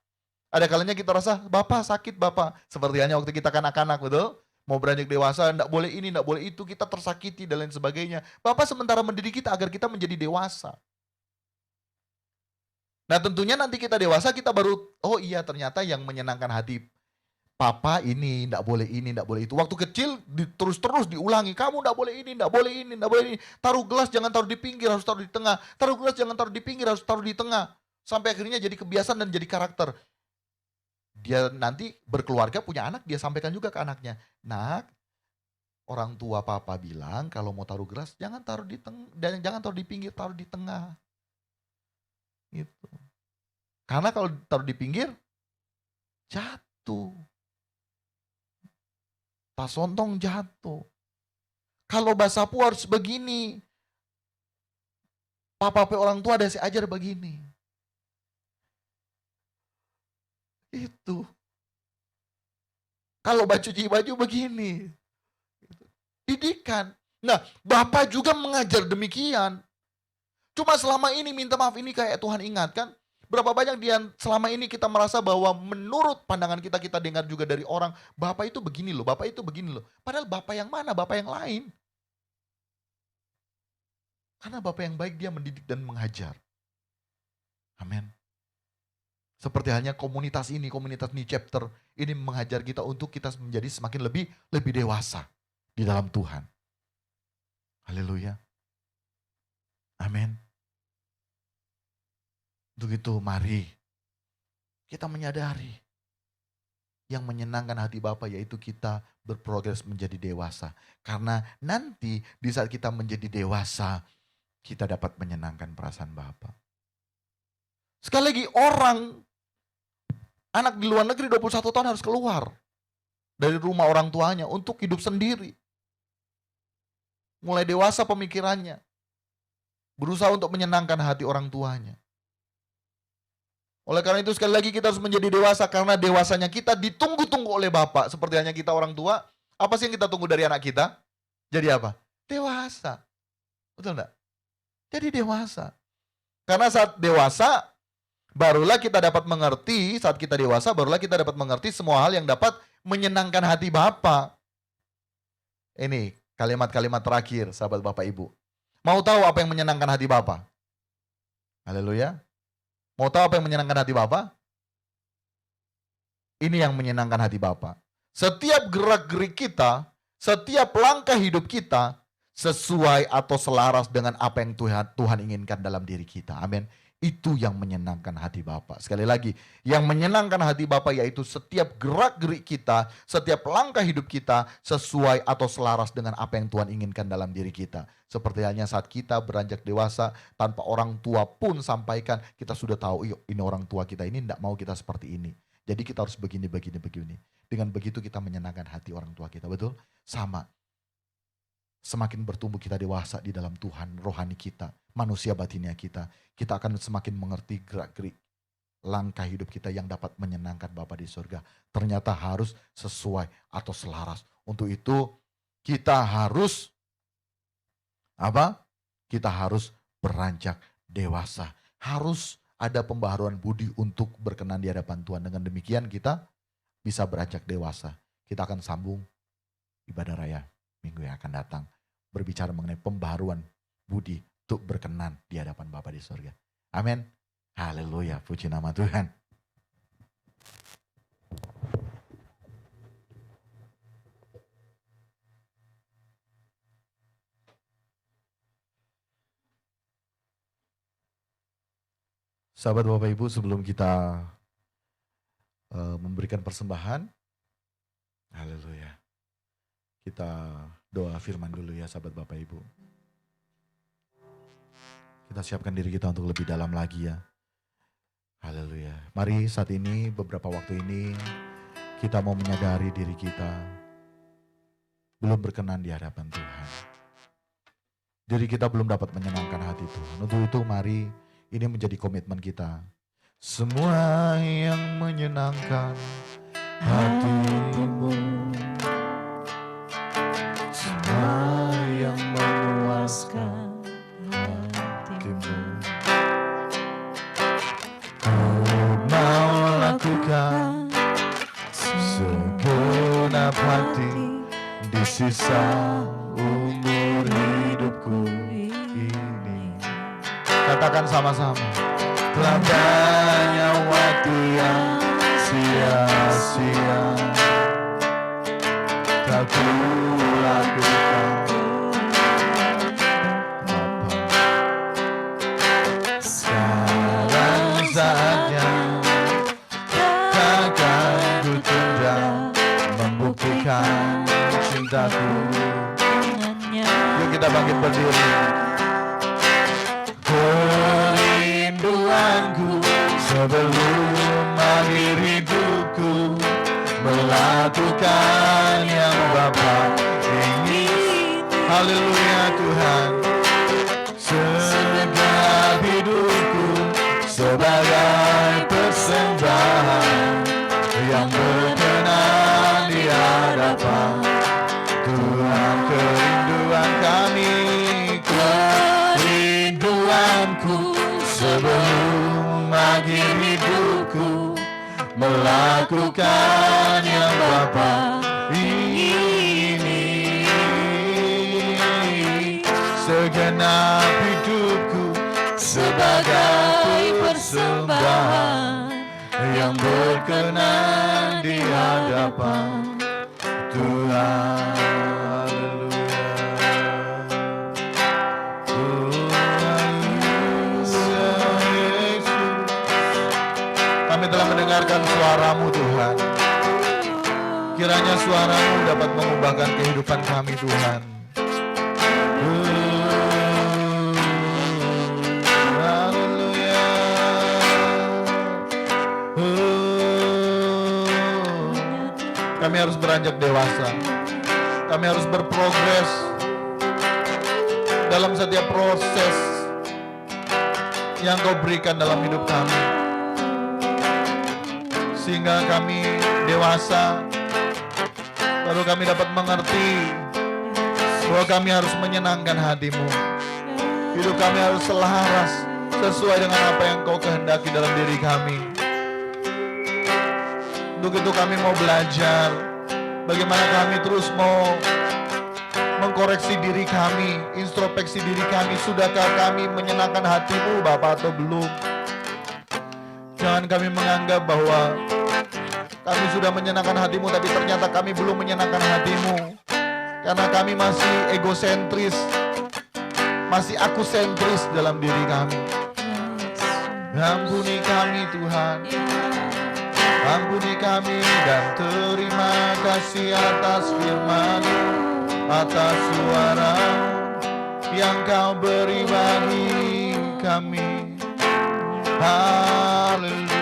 Ada kalanya kita rasa, Bapak sakit Bapak. Seperti hanya waktu kita kanak-kanak, betul? Mau beranjak dewasa, enggak boleh ini, enggak boleh itu, kita tersakiti dan lain sebagainya. Bapak sementara mendidik kita agar kita menjadi dewasa. Nah tentunya nanti kita dewasa, kita baru, oh iya ternyata yang menyenangkan hati Papa ini, enggak boleh ini, enggak boleh itu. Waktu kecil terus-terus diulangi, kamu enggak boleh ini, enggak boleh ini, enggak boleh ini. Taruh gelas jangan taruh di pinggir, harus taruh di tengah. Taruh gelas jangan taruh di pinggir, harus taruh di tengah. Sampai akhirnya jadi kebiasaan dan jadi karakter. Dia nanti berkeluarga, punya anak, dia sampaikan juga ke anaknya. Nak, orang tua papa bilang kalau mau taruh gelas, jangan taruh di jangan taruh di pinggir, taruh di tengah. Gitu. Karena kalau taruh di pinggir, jatuh. Tas sontong jatuh. Kalau basapu harus begini. Papa orang tua ada saya ajar begini. Itu. Kalau cuci baju begini. Didikan. Nah, Bapak juga mengajar demikian. Cuma selama ini minta maaf ini kayak Tuhan ingatkan. Berapa banyak selama ini kita merasa bahwa menurut pandangan kita dengar juga dari orang. Bapak itu begini loh, Bapak itu begini loh. Padahal Bapak yang mana? Bapak yang lain. Karena Bapak yang baik dia mendidik dan mengajar. Amin. Seperti halnya komunitas ini chapter ini mengajar kita untuk kita menjadi semakin lebih dewasa di dalam Tuhan. Haleluya. Amin. Untuk itu mari kita menyadari yang menyenangkan hati Bapa yaitu kita berprogres menjadi dewasa. Karena nanti di saat kita menjadi dewasa kita dapat menyenangkan perasaan Bapa. Sekali lagi anak di luar negeri 21 tahun harus keluar dari rumah orang tuanya untuk hidup sendiri. Mulai dewasa pemikirannya. Berusaha untuk menyenangkan hati orang tuanya. Oleh karena itu sekali lagi kita harus menjadi dewasa karena dewasanya kita ditunggu-tunggu oleh Bapak. Seperti hanya kita orang tua, Apa sih yang kita tunggu dari anak kita? Jadi apa? Dewasa. Betul enggak? Jadi dewasa. Karena saat dewasa, barulah kita dapat mengerti, saat kita dewasa, barulah kita dapat mengerti semua hal yang dapat menyenangkan hati Bapa. Ini kalimat-kalimat terakhir, sahabat Bapak Ibu. Mau tahu apa yang menyenangkan hati Bapa? Haleluya. Mau tahu apa yang menyenangkan hati Bapa? Ini yang menyenangkan hati Bapa. Setiap gerak-gerik kita, setiap langkah hidup kita, sesuai atau selaras dengan apa yang Tuhan inginkan dalam diri kita. Amin. Itu yang menyenangkan hati Bapa. Sekali lagi, yang menyenangkan hati Bapa yaitu setiap gerak-gerik kita, setiap langkah hidup kita sesuai atau selaras dengan apa yang Tuhan inginkan dalam diri kita. Seperti halnya saat kita beranjak dewasa, tanpa orang tua pun sampaikan, kita sudah tahu, ini orang tua kita ini tidak mau kita seperti ini. Jadi kita harus begini. Dengan begitu kita menyenangkan hati orang tua kita. Betul? Sama. Semakin bertumbuh kita dewasa di dalam Tuhan, rohani kita, manusia batinnya kita akan semakin mengerti gerak-gerik langkah hidup kita yang dapat menyenangkan Bapa di surga. Ternyata harus sesuai atau selaras. Untuk itu kita harus apa? Kita harus beranjak dewasa. Harus ada pembaharuan budi untuk berkenan di hadapan Tuhan. Dengan demikian kita bisa beranjak dewasa. Kita akan sambung ibadah raya minggu yang akan datang, berbicara mengenai pembaharuan budi untuk berkenan di hadapan Bapa di surga. Amin. Haleluya, puji nama Tuhan. Sahabat Bapak Ibu, sebelum kita memberikan persembahan, haleluya. Kita doa firman dulu ya sahabat Bapak Ibu. Kita siapkan diri kita untuk lebih dalam lagi ya. Haleluya. Mari saat ini, beberapa waktu ini, kita mau menyadari diri kita belum berkenan di hadapan Tuhan. Diri kita belum dapat menyenangkan hati Tuhan. Untuk itu mari, ini menjadi komitmen kita. Semua yang menyenangkan hatimu, yang memuaskan hatimu, aku mau lakukan segenap hati di sisa umur hidupku ini. Katakan sama-sama. Telah banyak waktu yang sia-sia tak kulakukan. Saatnya takkan ku tunda membuktikan cintaku. Yuk kita bangkit berdiri. Kerinduanku sebelum akhir hidupku melakukan yang Bapa ingin. Haleluya Tuhan. Segenap hidupku sebagai persembahan yang berkenan di hadapan Tuhan. Kerinduan kami, kerinduanku sebelum akhir hidupku melakukan yang Bapa ingini. Segenap hidupku sebagai persembahan yang berkenan di hadapan Tuhan. Kami telah mendengarkan suara-Mu Tuhan. Kiranya suara-Mu dapat mengubahkan kehidupan kami Tuhan. Kami harus beranjak dewasa. Kami harus berprogres dalam setiap proses yang Kau berikan dalam hidup kami. Sehingga kami dewasa, Baru kami dapat mengerti bahwa kami harus menyenangkan hati-Mu. Hidup kami harus selaras sesuai dengan apa yang Kau kehendaki dalam diri kami. Untuk itu kami mau belajar bagaimana kami terus mau mengkoreksi diri kami, introspeksi diri kami. Sudahkah kami menyenangkan hati-Mu Bapa atau belum? Jangan kami menganggap bahwa kami sudah menyenangkan hati-Mu, tapi ternyata kami belum menyenangkan hati-Mu. Karena kami masih egosentris, masih aku-sentris dalam diri kami. Ampuni kami Tuhan, ampuni kami dan terima kasih atas firman-Mu, atas suara yang Kau beri bagi kami. Haleluya.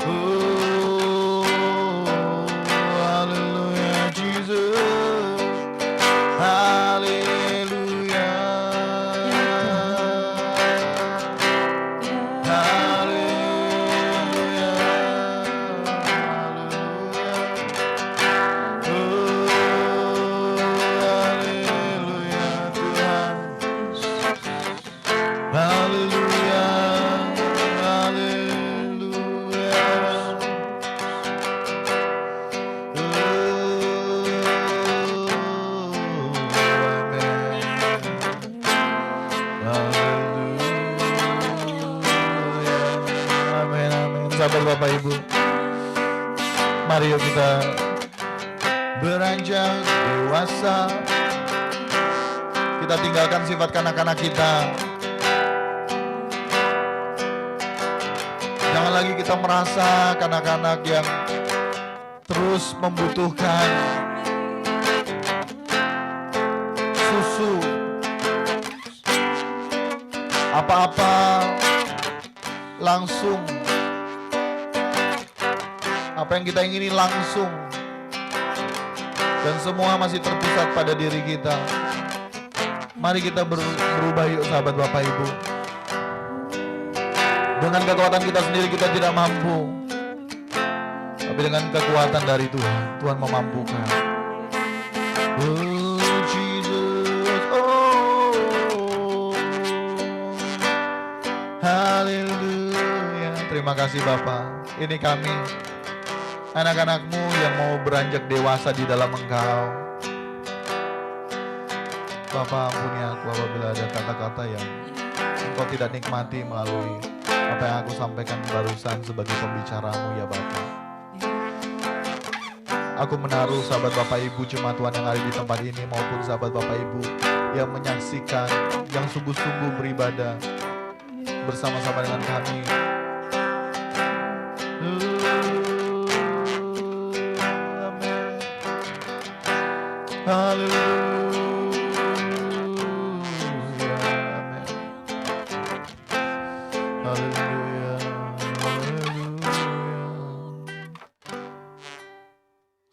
Oh, haleluya Jesus. Haleluya. Haleluya. Haleluya. Oh, haleluya Tuhan. Haleluya. Sahabat Bapak Ibu, mari yuk kita beranjak dewasa. Kita tinggalkan sifat kanak-kanak kita. Jangan lagi kita merasa kanak-kanak yang terus membutuhkan susu. Apa-apa langsung. Apa yang kita ingini langsung. Dan semua masih terpusat pada diri kita. Mari kita berubah yuk sahabat Bapak Ibu. Dengan kekuatan kita sendiri kita tidak mampu. Tapi dengan kekuatan dari Tuhan, Tuhan memampukan. Oh Jesus, oh haleluya. Terima kasih Bapa. Ini kami, anak-anak-Mu yang mau beranjak dewasa di dalam Engkau. Bapa, ampuni aku apabila ada kata-kata yang Engkau tidak nikmati melalui apa yang aku sampaikan barusan sebagai pembicara-Mu ya Bapa. Aku menaruh sahabat Bapak Ibu jemaat Tuhan yang ada di tempat ini maupun sahabat Bapak Ibu yang menyaksikan, yang sungguh-sungguh beribadah bersama-sama dengan kami.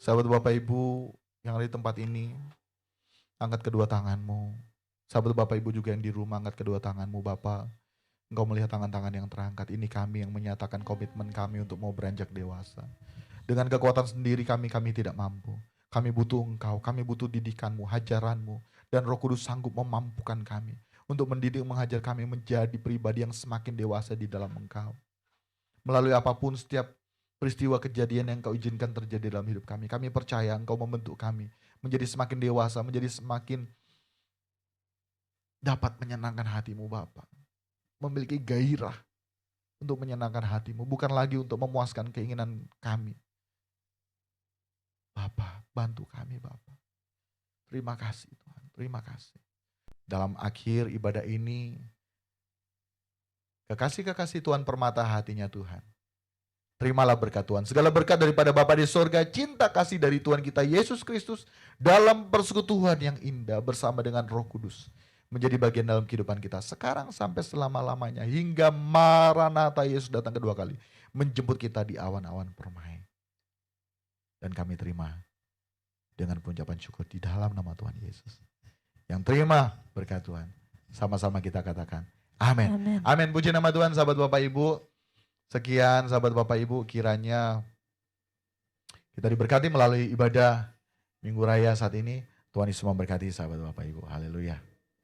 Sahabat Bapak Ibu yang ada di tempat ini, angkat kedua tanganmu. Sahabat Bapak Ibu juga yang di rumah, angkat kedua tanganmu. Bapak, Engkau melihat tangan-tangan yang terangkat. Ini kami yang menyatakan komitmen kami untuk mau beranjak dewasa. Dengan kekuatan sendiri kami tidak mampu. Kami butuh Engkau, kami butuh didikanmu, hajaranmu. Dan Roh Kudus sanggup memampukan kami untuk mendidik, mengajar kami menjadi pribadi yang semakin dewasa di dalam Engkau. Melalui apapun setiap peristiwa kejadian yang Engkau izinkan terjadi dalam hidup kami. Kami percaya Engkau membentuk kami menjadi semakin dewasa, menjadi semakin dapat menyenangkan hati-Mu Bapa. Memiliki gairah untuk menyenangkan hati-Mu, bukan lagi untuk memuaskan keinginan kami. Bapa, bantu kami Bapa. Terima kasih Tuhan, terima kasih. Dalam akhir ibadah ini, kekasih-kekasih Tuhan permata hatinya Tuhan. Terimalah berkat Tuhan. Segala berkat daripada Bapa di sorga, cinta kasih dari Tuhan kita Yesus Kristus dalam persekutuan yang indah bersama dengan Roh Kudus menjadi bagian dalam kehidupan kita sekarang sampai selama-lamanya hingga Maranatha Yesus datang kedua kali menjemput kita di awan-awan permai. Dan kami terima dengan pengucapan syukur di dalam nama Tuhan Yesus. Yang terima berkat Tuhan, sama-sama kita katakan amin. Amin. Puji nama Tuhan sahabat Bapak Ibu. Sekian sahabat Bapak Ibu, kiranya Kita diberkati melalui ibadah Minggu Raya saat ini. Tuhan Yesus memberkati sahabat Bapak Ibu. Haleluya.